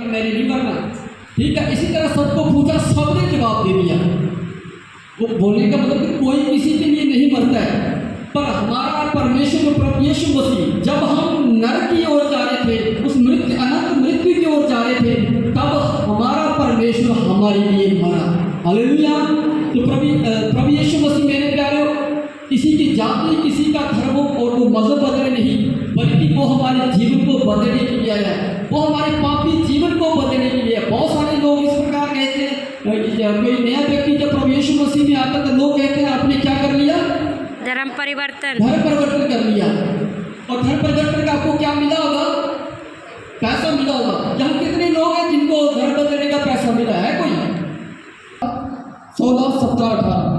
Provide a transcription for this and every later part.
मैंने नहीं मरना। ठीक है, इसी तरह सबको पूछा, सबने जवाब दे दिया। वो बोलने का मतलब कि कोई किसी के लिए नहीं मरता है, पर हमारा परमेश्वर प्रभु यीशु मसीह जब हम नरक की ओर जा रहे थे, उस अनंत मृत्यु की ओर जा रहे थे, तब हमारा परमेश्वर हमारे लिए मरा। हालेलुया। तो प्रभु यीशु मसीह मेरे प्यारे, किसी की जाति, किसी का धर्म और वो मजहब बदले नहीं, बल्कि वो हमारे जीवन को बदलने के लिए आया है, वो हमारे पापी जीवन को बदलने के लिए। बहुत सारे लोग इस प्रकार कहते हैं, कोई नया व्यक्ति जब प्रभु यीशु मसीह में आता तो लोग कहते हैं आपने क्या कर लिया? धर्म परिवर्तन कर लिया। और धर्म परिवर्तन का आपको क्या मिला होगा? पैसा मिला होगा। यहाँ कितने लोग हैं जिनको धर्म बदलने का पैसा मिला है? कोई 16, 17, 18।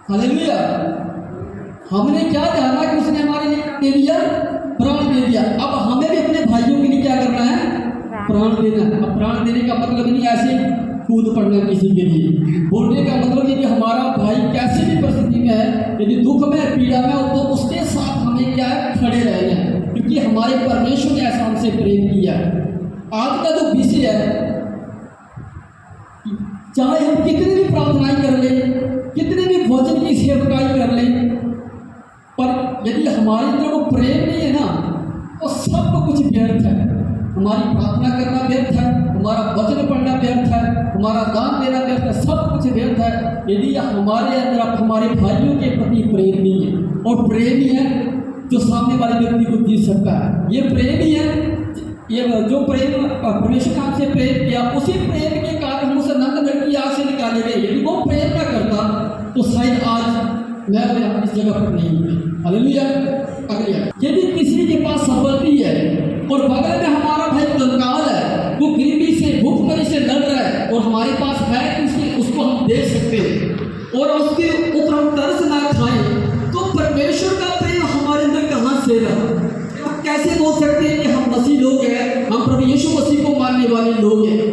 हालेलुया। हमने क्या जाना कि उसने हमारे लिए दे दिया, प्राण दे दिया। अब हमें भी अपने भाइयों के लिए क्या करना है? प्राण देना। अब प्राण देने का मतलब नहीं ऐसे कूद पड़ना किसी के लिए। बोलने का मतलब ये कि हमारा भाई कैसी भी परिस्थिति में है, यदि दुख में, पीड़ा में हो, तो उसके साथ हमें क्या है? खड़े रहना है, क्योंकि हमारे परमेश्वर ने ऐसा हमसे प्रेम किया। आज का जो विषय है, चाहे हम कितनी भी प्रार्थनाएं कर लें, कितने भी भोजन की सेवकाई कर लें, पर यदि हमारे अंदर वो प्रेम नहीं है ना, तो सब कुछ व्यर्थ है। हमारी प्रार्थना करना व्यर्थ है, हमारा वचन पढ़ना व्यर्थ है, हमारा दान देना व्यर्थ है, सब कुछ व्यर्थ है, यदि हमारे अंदर हमारे भाइयों के प्रति प्रेम नहीं है। और प्रेम ही है जो सामने वाले व्यक्ति को जीत सकता है। ये प्रेम ही है, ये जो प्रेम परमेश्वर ने हमसे प्रेम किया, उसी प्रेम के कारण हम उसे नंद नरक की आग से निकाले गए। यदि वो प्रेम ना करता तो शायद आज मैं और आप इस जगह पर नहीं हुए। हालेलुया। अगले, यदि किसी के पास संपत्ति है और बगल में हमारा भाई कंगाल है, वो गरीबी से, भूखमरी से लड़ रहा है, और हमारे पास है कि उसको हम दे सकते हैं और उसके ऊपर हम तरस ना खाएं, तो परमेश्वर का प्रेम हमारे अंदर कहाँ से रहा? कैसे बोल सकते हैं कि हम मसीह लोग हैं, हम प्रभु यीशु मसीह को मानने वाले लोग हैं,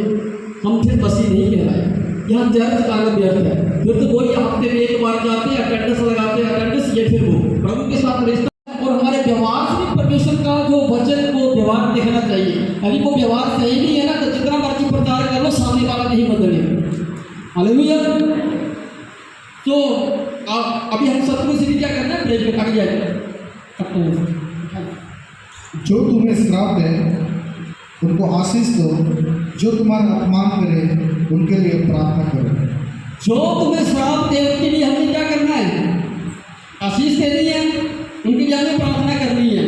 हम फिर मसीह नहीं कहलाए? यहाँ चर्च लाना व्यर्थ है। फिर तो वही हफ्ते में एक बार जाते हैं, अटेंडेंस लगाते हैं, अटेंडेंस ये फिर वो प्रभु के साथ रिश्ता। और हमारे व्यवहार से परमेश्वर का जो वचन को व्यवहार देखना चाहिए। यदि वो व्यवहार सही नहीं है ना, तो जितना मर्जी प्रचार कर लो, सामने वाला नहीं बदलेगा। हालेलुया। तो अभी हम शत्रु से भी क्या करना है? ब्रेक में आगे जाएगा। जो तुम्हें श्राप दे उनको आशीष दो, जो तुम्हारा अपमान करे उनके लिए प्रार्थना करो। जो तुम्हें श्राप दे उनके लिए हमें क्या करना है? आशीष देनी है, उनके लिए हमें प्रार्थना करनी है।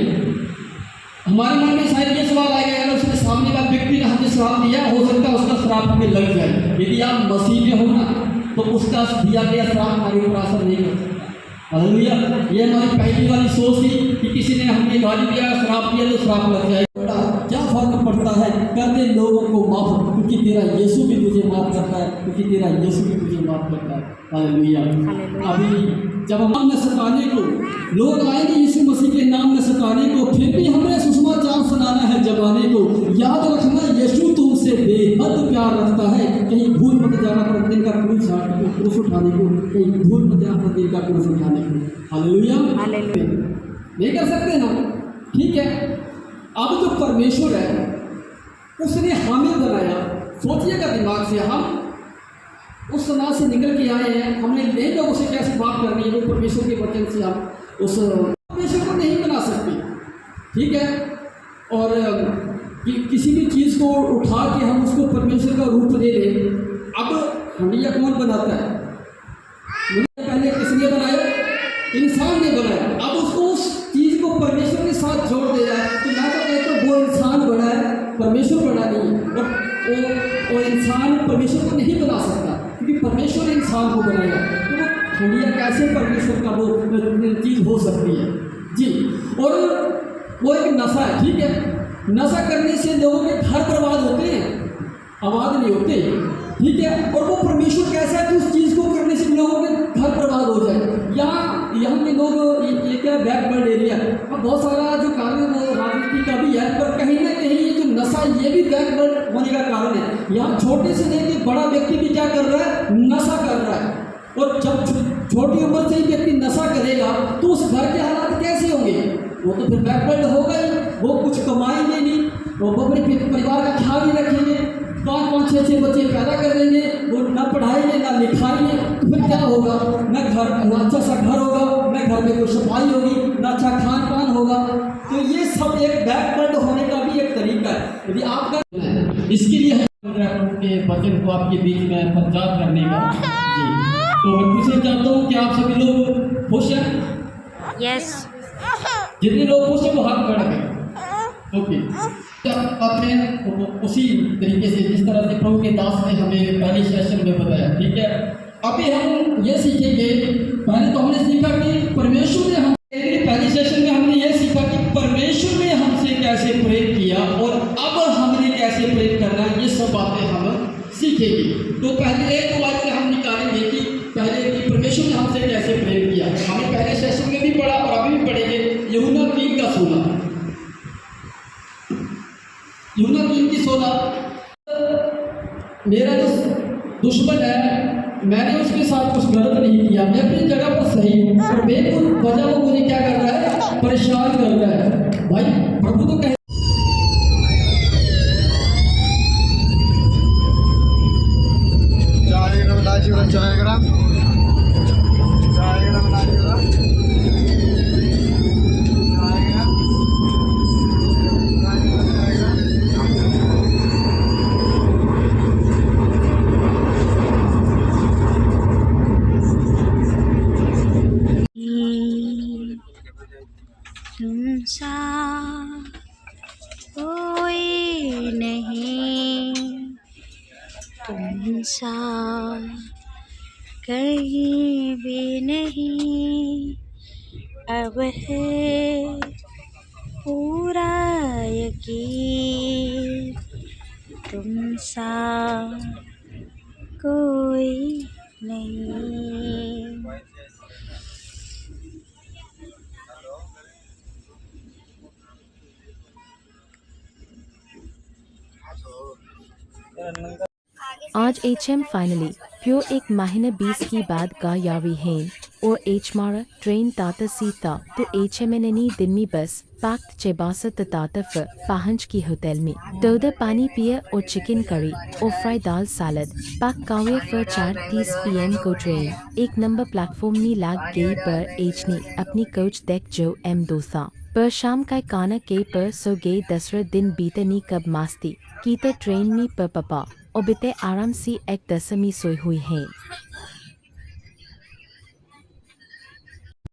हमारे मन में शायद ये सवाल आएगा, अगर उसने सामने वाले व्यक्ति ने हमें श्राप दिया, हो सकता है उसका श्राप हमें लग जाए। यदि आप मसीह में हो ना, तो उसका दिया गया श्राप हमारे ऊपर असर नहीं कर सकता। हालेलुया। ये हमारी पहली वाली सोच थी कि किसी ने हमें गाली दिया, श्राप दिया, तो श्राप लग जाए। क्या फर्क पड़ता है? कर दे लोगों को माफ, क्योंकि तेरा यीशु भी तुझे माफ करता है, क्योंकि तेरा यीशु भी तुझे माफ करता है। हालेलुया। अभी जब हम में सताने को लोग आएंगे, यीशु मसीह के नाम में सताने को, फिर भी हमें सुसमाचार सुनाना है जमाने को। याद रखना, यीशु तुमसे बेहद प्यार रखता है। कहीं भूल मत जाना पर दिन का क्रूस उठाने को, कहीं भूल मत जाना पर दिन का क्रूस उठाने को। हालेलुया। नहीं कर सकते ना? ठीक है। अब जो परमेश्वर है उसने हमें बनाया। सोचिएगा दिमाग से, हम उस समाज से निकल के आए हैं, हमने नए लोगों से कैसे बात करनी है, वो परमेश्वर के वचन से हम उस परमेश्वर को नहीं बना सकते। ठीक है। और किसी भी चीज़ को उठा के हम उसको परमेश्वर का रूप दे दें। अब हंडिया कौन बनाता है? पहले किसने बनाया? इंसान ने बनाया। अब उसको उस चीज़ को परमेश्वर के साथ जोड़ दे रहा है कि मैं तो कहता हूँ वो इंसान बना है, परमेश्वर बना नहीं है। वो इंसान परमेश्वर को नहीं बना सकता, क्योंकि परमेश्वर ने इंसान को बनाया। तो वो हंडिया कैसे परमेश्वर का वो चीज़ हो सकती है? जी। और वो एक नशा है। ठीक है। नशा करने से लोगों के घर बर्बाद होते हैं, आबाद नहीं होते। ठीक है। और वो परमेश्वर कैसा है कि उस चीज़ को करने से लोगों के घर बर्बाद हो जाए। यहाँ के लोग ये क्या बैकवर्ड एरिया, अब बहुत सारा जो कार्य वो राजनीति का भी है, पर कहीं ना कहीं ये जो नशा सा ये भी बैकवर्ड होने का कारण है। यहाँ छोटे से लेकर बड़ा व्यक्ति भी क्या कर रहा है, नशा कर रहा है। और जब छोटी उम्र से ही व्यक्ति नशा करेगा तो उस घर के हालात कैसे होंगे, वो तो फिर बैकवर्ड होगा ही। वो कुछ कमाएंगे नहीं, वो अपने परिवार का ख्याल नहीं रखेंगे, 5-5, 6-6 बच्चे पैदा कर देंगे, वो ना पढ़ाएंगे ना लिखाएंगे, तो फिर क्या होगा, ना अच्छा सा घर होगा, ना घर में कोई सफाई होगी, ना अच्छा खान पान होगा। तो ये सब एक बैकवर्ड होने का भी एक तरीका है। यदि आपका इसके लिए के वचन को आपके बीच में प्रचार करने का जी, तो मैं पूछना चाहता हूँ कि आप सभी लोग खुश हैं? यस। जितने लोग खुश हैं वो हाथ बढ़ा दें। ओके, आपने उसी तरीके से जिस तरह से प्रभु के दास ने हमें पहले सेशन में बताया, ठीक है। अभी हम ये सीखेंगे, पहले तो हमने सीखा कि परमेश्वर ने पहले सेशन में हमने ये सीखा कि परमेश्वर ने हमसे कैसे प्रेम किया और अब हमने कैसे प्रेम करना है, ये सब बातें हम सीखेंगे। तो पहले एक बात हम निकालेंगे कि पहले कि परमेश्वर ने हमसे कैसे प्रेम किया। हमने पहले सेशन में भी पढ़ा और अभी भी पढ़ेंगे यूहन्ना 3:16। यूहन्ना 3:16, मेरा जो दुश्मन है मैंने उसके साथ कुछ गलत नहीं किया, मैं अपनी जगह पर सही हूँ, और बेकुल वजह वो मुझे क्या कर रहा है, परेशान कर रहा है। भाई प्रभु तो कह तुमसा कोई नहीं, तुमसा कहीं भी नहीं, अब है पूरा यकीन, तुमसा कोई नहीं। आज HM फाइनली प्योर 1 महीने 20 की बाद कामयाबी है और HMR ट्रेन ताता सीता तो HMNNI दिन में बस पाक्त चेबासा ताता फिर पहुंच की होटल में दोदा पानी पिए और चिकन करी और फ्राई दाल सलाद पाक कावे फिर 4:30 PM को ट्रेन 1 नंबर प्लेटफॉर्म में लाग गई पर H ने अपनी कोच देख जो M2 पर शाम का खाना के पर सो गए। 10वें दिन बीतनी कब मस्ती की ट्रेन में पर पपा और बिते आराम से एक दसमी सोई हुई है।